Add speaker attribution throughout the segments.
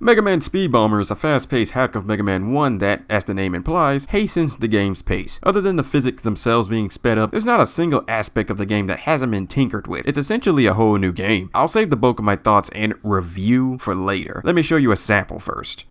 Speaker 1: Mega Man Speed Bomber is a fast-paced hack of Mega Man 1 that, as the name implies, hastens the game's pace. Other than the physics themselves being sped up, there's not a single aspect of the game that hasn't been tinkered with. It's essentially a whole new game. I'll save the bulk of my thoughts and review for later. Let me show you a sample first.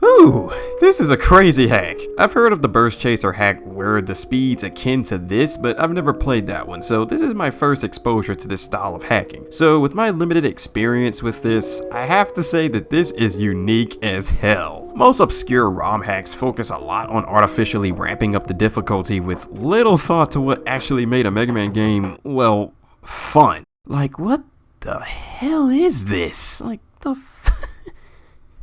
Speaker 1: Ooh, this is a crazy hack. I've heard of the Burst Chaser hack where the speed's akin to this, but I've never played that one, so this is my first exposure to this style of hacking. So with my limited experience with this, I have to say that this is unique as hell. Most obscure ROM hacks focus a lot on artificially ramping up the difficulty with little thought to what actually made a Mega Man game, well, fun. Like, what the hell is this? Like, the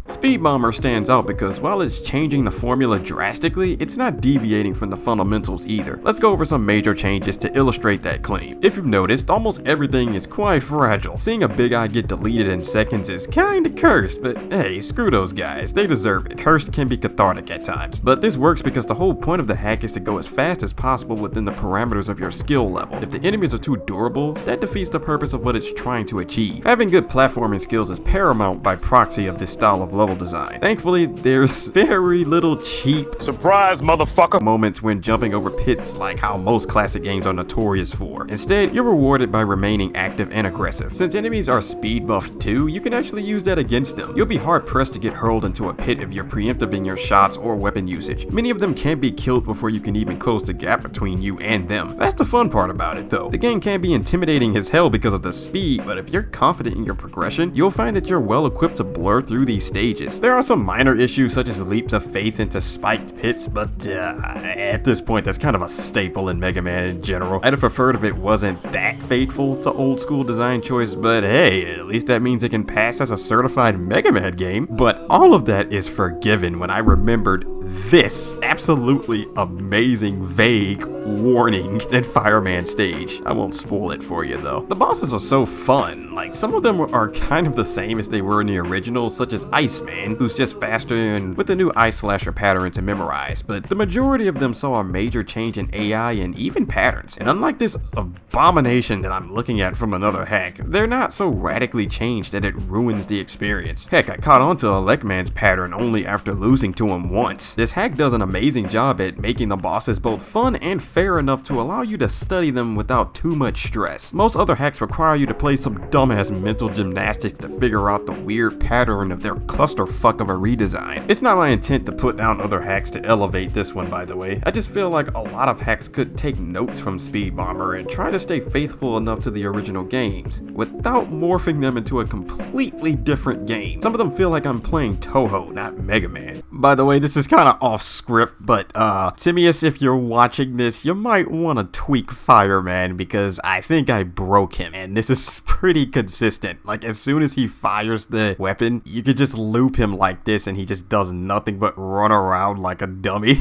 Speaker 1: Speed Bomber stands out because while it's changing the formula drastically, it's not deviating from the fundamentals either. Let's go over some major changes to illustrate that claim. If you've noticed, almost everything is quite fragile. Seeing a Big Eye get deleted in seconds is kinda cursed, but hey, screw those guys, they deserve it. Cursed can be cathartic at times. But this works because the whole point of the hack is to go as fast as possible within the parameters of your skill level. If the enemies are too durable, that defeats the purpose of what it's trying to achieve. Having good platforming skills is paramount by proxy of this style of level design. Thankfully, there's very little cheap surprise motherfucker moments when jumping over pits like how most classic games are notorious for. Instead, you're rewarded by remaining active and aggressive. Since enemies are speed buffed too, you can actually use that against them. You'll be hard pressed to get hurled into a pit if you're preemptive in your shots or weapon usage. Many of them can't be killed before you can even close the gap between you and them. That's the fun part about it though. The game can be intimidating as hell because of the speed, but if you're confident in your progression, you'll find that you're well equipped to blur through these stages. There are some minor issues such as leaps of faith into spiked pits, but at this point that's kind of a staple in Mega Man in general. I'd have preferred if it wasn't that faithful to old school design choice, but hey, at least that means it can pass as a certified Mega Man game. But all of that is forgiven when I remembered this absolutely amazing vague warning in Fireman stage. I won't spoil it for you though. The bosses are so fun. Like, some of them are kind of the same as they were in the original, such as Iceman, who's just faster and with a new ice slasher pattern to memorize, but the majority of them saw a major change in AI and even patterns. And unlike this abomination that I'm looking at from another hack, they're not so radically changed that it ruins the experience. Heck, I caught on to Rockman's pattern only after losing to him once. This hack does an amazing job at making the bosses both fun and fair enough to allow you to study them without too much stress. Most other hacks require you to play some dumbass mental gymnastics to figure out the weird pattern of their clusterfuck of a redesign. It's not my intent to put down other hacks to elevate this one, by the way. I just feel like a lot of hacks could take notes from Speed Bomber and try to stay faithful enough to the original games without morphing them into a completely different game. Some of them feel like I'm playing Toho, not Mega Man. By the way, this is kind of off script, but Timaeus, if you're watching this, you might want to tweak Fireman because I think I broke him, and this is pretty consistent. Like, as soon as he fires the weapon, you could just loop him like this and he just does nothing but run around like a dummy.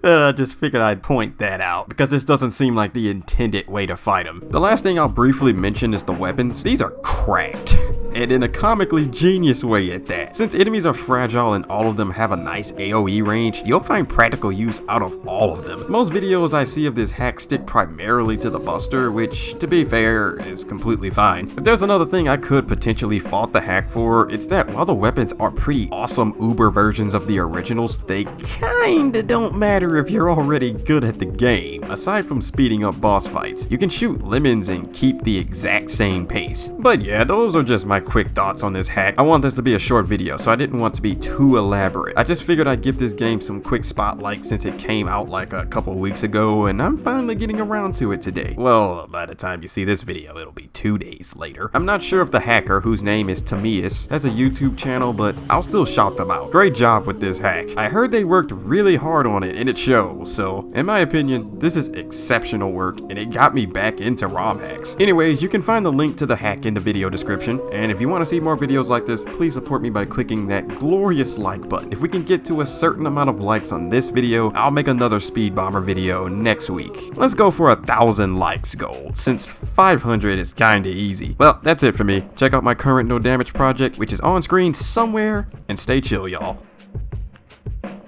Speaker 1: I just figured I'd point that out, because this doesn't seem like the intended way to fight him. The last thing I'll briefly mention is the weapons. These are cracked, and in a comically genius way at that. Since enemies are fragile and all of them have a nice AoE range, you'll find practical use out of all of them. Most videos I see of this hack stick primarily to the buster, which, to be fair, is completely fine. If there's another thing I could potentially fault the hack for, it's that while the weapons are pretty awesome uber versions of the originals, they kinda don't matter if you're already good at the game. Aside from speeding up boss fights, you can shoot lemons and keep the exact same pace. But yeah, those are just my quick thoughts on this hack. I want this to be a short video, so I didn't want to be too elaborate. I just figured I'd give this game some quick spotlight since it came out like a couple weeks ago, and I'm finally getting around to it today. Well, by the time you see this video, it'll be 2 days later. I'm not sure if the hacker, whose name is Timaeus, has a YouTube channel, but I'll still shout them out. Great job with this hack. I heard they worked really hard on it, and it shows, so in my opinion, this is exceptional work, and it got me back into ROM hacks. Anyways, you can find the link to the hack in the video description, and if you want to see more videos like this, please support me by clicking that glorious like button. If we can get to a certain amount of likes on this video, I'll make another Speed Bomber video next week. Let's go for 1,000 likes goal, since 500 is kinda easy. Well, that's it for me. Check out my current No Damage project, which is on screen somewhere, and stay chill, y'all.